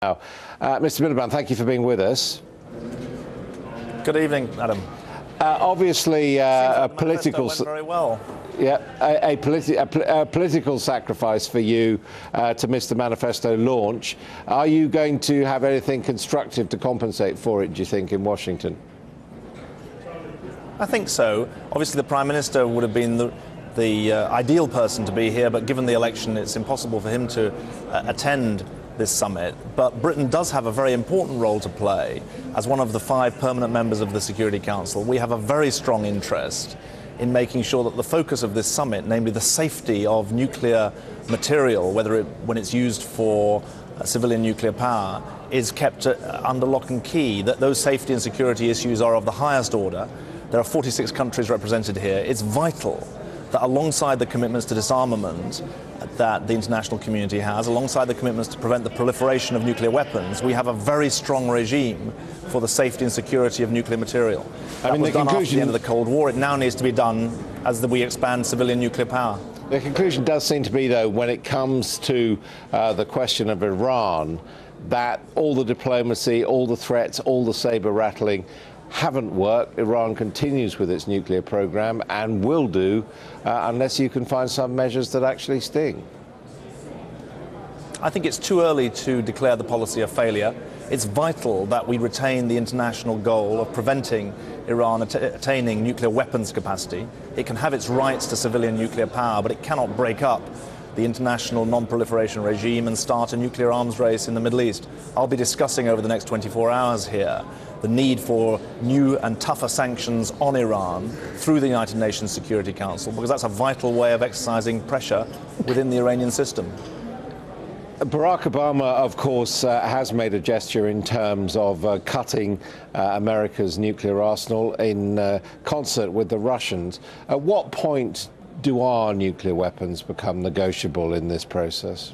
Now, Mr. Miliband, thank you for being with us. Good evening, Adam. Obviously, a political went very well. Yeah, a political sacrifice for you to miss the manifesto launch. Are you going to have anything constructive to compensate for it, do you think, in Washington? I think so. Obviously, the Prime Minister would have been the ideal person to be here, but given the election, it's impossible for him to attend this summit. But Britain does have a very important role to play. As one of the 5 permanent members of the Security Council, we have a very strong interest in making sure that the focus of this summit, namely the safety of nuclear material, when it's used for civilian nuclear power, is kept under lock and key, that those safety and security issues are of the highest order. There are 46 countries represented here. It's vital that alongside the commitments to disarmament that the international community has, alongside the commitments to prevent the proliferation of nuclear weapons, we have a very strong regime for the safety and security of nuclear material. That was done after the end of the Cold War. It now needs to be done as we expand civilian nuclear power. The conclusion does seem to be, though, when it comes to the question of Iran, that all the diplomacy, all the threats, all the saber rattling haven't worked. Iran continues with its nuclear program and will do unless you can find some measures that actually sting. I think it's too early to declare the policy a failure. It's vital that we retain the international goal of preventing Iran attaining nuclear weapons capacity. It can have its rights to civilian nuclear power, but it cannot break up the international non-proliferation regime and start a nuclear arms race in the Middle East. I'll be discussing over the next 24 hours here the need for new and tougher sanctions on Iran through the United Nations Security Council, because that's a vital way of exercising pressure within the Iranian system. Barack Obama, of course, has made a gesture in terms of cutting America's nuclear arsenal in concert with the Russians. At what point do our nuclear weapons become negotiable in this process?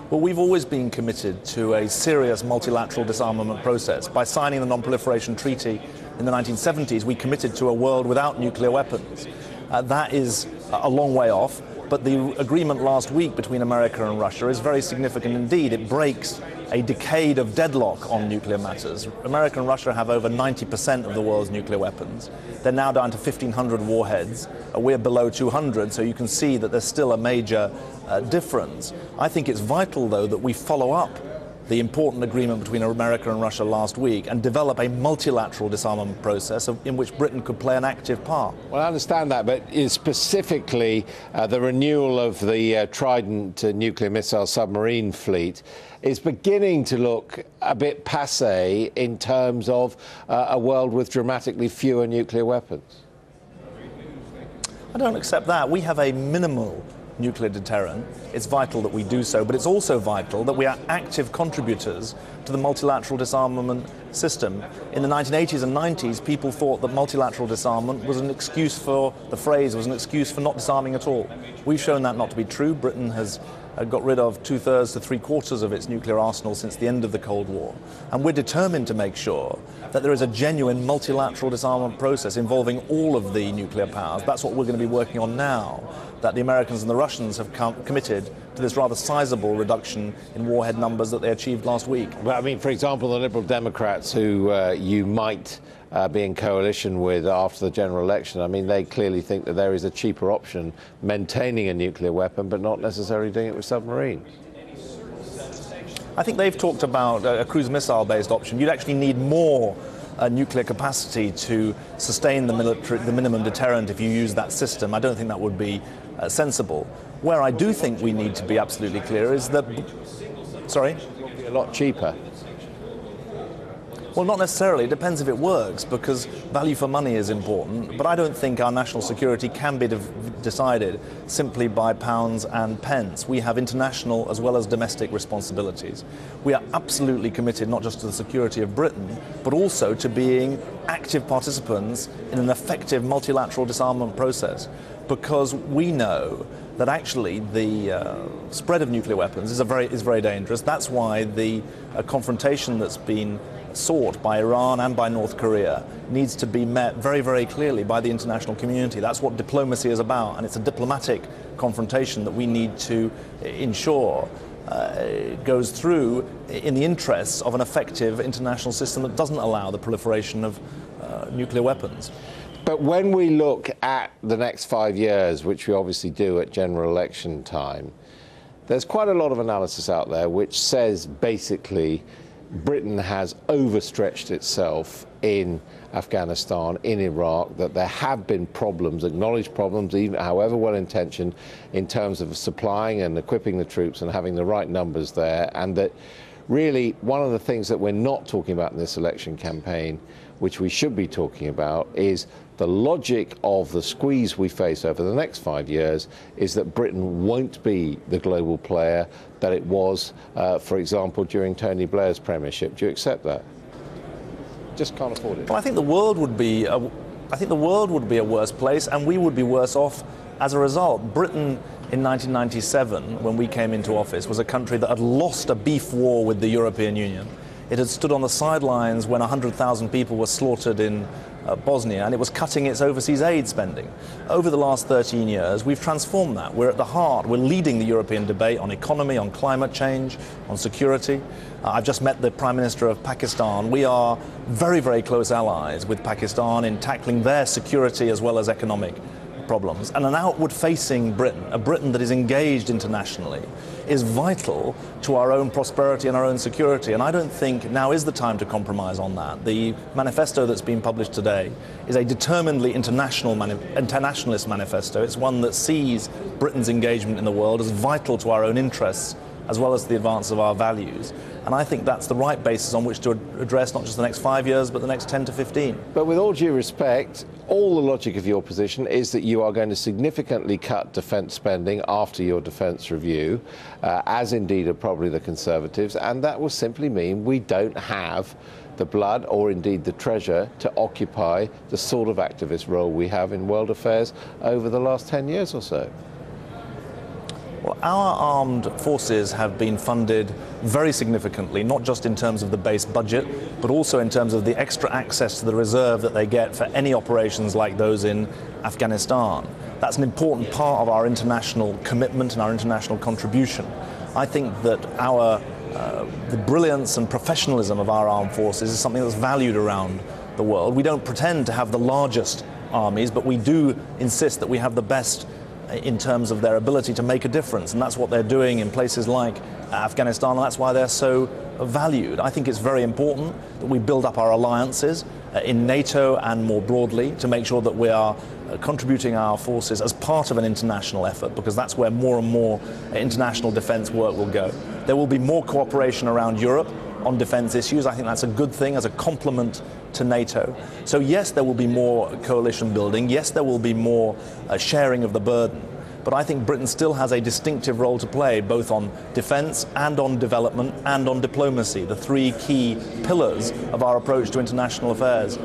Well, we've always been committed to a serious multilateral disarmament process. By signing the Non-Proliferation Treaty in the 1970s, we committed to a world without nuclear weapons. That is a long way off, but the agreement last week between America and Russia is very significant indeed. It breaks a decade of deadlock on nuclear matters. America and Russia have over 90% of the world's nuclear weapons. They're now down to 1,500 warheads. We're below 200, so you can see that there's still a major difference. I think it's vital, though, that we follow up the important agreement between America and Russia last week and develop a multilateral disarmament process in which Britain could play an active part. Well, I understand that, but specifically the renewal of the Trident nuclear missile submarine fleet is beginning to look a bit passé in terms of a world with dramatically fewer nuclear weapons. I don't accept that. We have a minimal nuclear deterrent. It's vital that we do so, but it's also vital that we are active contributors to the multilateral disarmament system. In the 1980s and 90s, people thought that multilateral disarmament was an excuse for, the phrase was an excuse for not disarming at all. We've shown that not to be true. Britain has got rid of 2/3 to 3/4 of its nuclear arsenal since the end of the Cold War. And we're determined to make sure that there is a genuine multilateral disarmament process involving all of the nuclear powers. That's what we're going to be working on now, that the Americans and the Russians have committed to this rather sizable reduction in warhead numbers that they achieved last week. Well, I mean, for example, the Liberal Democrats who you might be in coalition with after the general election, I mean, they clearly think that there is a cheaper option, maintaining a nuclear weapon, but not necessarily doing it with submarines. I think they've talked about a cruise missile-based option. You'd actually need more nuclear capacity to sustain the minimum deterrent if you use that system. I don't think that would be sensible. Where I do think we need to be absolutely clear is that... Sorry? It will be a lot cheaper. Well, not necessarily. It depends if it works, because value for money is important. But I don't think our national security can be decided simply by pounds and pence. We have international as well as domestic responsibilities. We are absolutely committed not just to the security of Britain, but also to being active participants in an effective multilateral disarmament process, because we know that actually the spread of nuclear weapons is very dangerous. That's why the confrontation that's been sought by Iran and by North Korea needs to be met very, very clearly by the international community. That's what diplomacy is about, and it's a diplomatic confrontation that we need to ensure goes through in the interests of an effective international system that doesn't allow the proliferation of nuclear weapons. But when we look at the next 5 years, which we obviously do at general election time, there's quite a lot of analysis out there which says basically Britain has overstretched itself in Afghanistan, in Iraq, that there have been problems, acknowledged problems, even however well-intentioned, in terms of supplying and equipping the troops and having the right numbers there, and that really one of the things that we're not talking about in this election campaign, which we should be talking about, is the logic of the squeeze we face over the next 5 years is that Britain won't be the global player that it was, for example, during Tony Blair's premiership. Do you accept that? Just can't afford it. Well, I think the world would be a worse place, and we would be worse off as a result. Britain in 1997, when we came into office, was a country that had lost a beef war with the European Union. It had stood on the sidelines when 100,000 people were slaughtered in Bosnia, and it was cutting its overseas aid spending. Over the last 13 years, we've transformed that. We're at the heart. We're leading the European debate on economy, on climate change, on security. I've just met the Prime Minister of Pakistan. We are very, very close allies with Pakistan in tackling their security as well as economic problems. And an outward-facing Britain, a Britain that is engaged internationally, is vital to our own prosperity and our own security. And I don't think now is the time to compromise on that. The manifesto that's been published today is a determinedly internationalist manifesto. It's one that sees Britain's engagement in the world as vital to our own interests as well as the advance of our values. And I think that's the right basis on which to address not just the next 5 years, but the next 10 to 15. But with all due respect, all the logic of your position is that you are going to significantly cut defence spending after your defence review, as indeed are probably the Conservatives, and that will simply mean we don't have the blood or indeed the treasure to occupy the sort of activist role we have in world affairs over the last 10 years or so. Well, our armed forces have been funded very significantly, not just in terms of the base budget, but also in terms of the extra access to the reserve that they get for any operations like those in Afghanistan. That's an important part of our international commitment and our international contribution. I think that the brilliance and professionalism of our armed forces is something that's valued around the world. We don't pretend to have the largest armies, but we do insist that we have the best in terms of their ability to make a difference, and that's what they're doing in places like Afghanistan, and that's why they're so valued. I think it's very important that we build up our alliances in NATO and more broadly to make sure that we are contributing our forces as part of an international effort, because that's where more and more international defence work will go. There will be more cooperation around Europe on defence issues. I think that's a good thing as a complement to NATO. So yes, there will be more coalition building. Yes, there will be more sharing of the burden. But I think Britain still has a distinctive role to play, both on defence and on development and on diplomacy, the three key pillars of our approach to international affairs.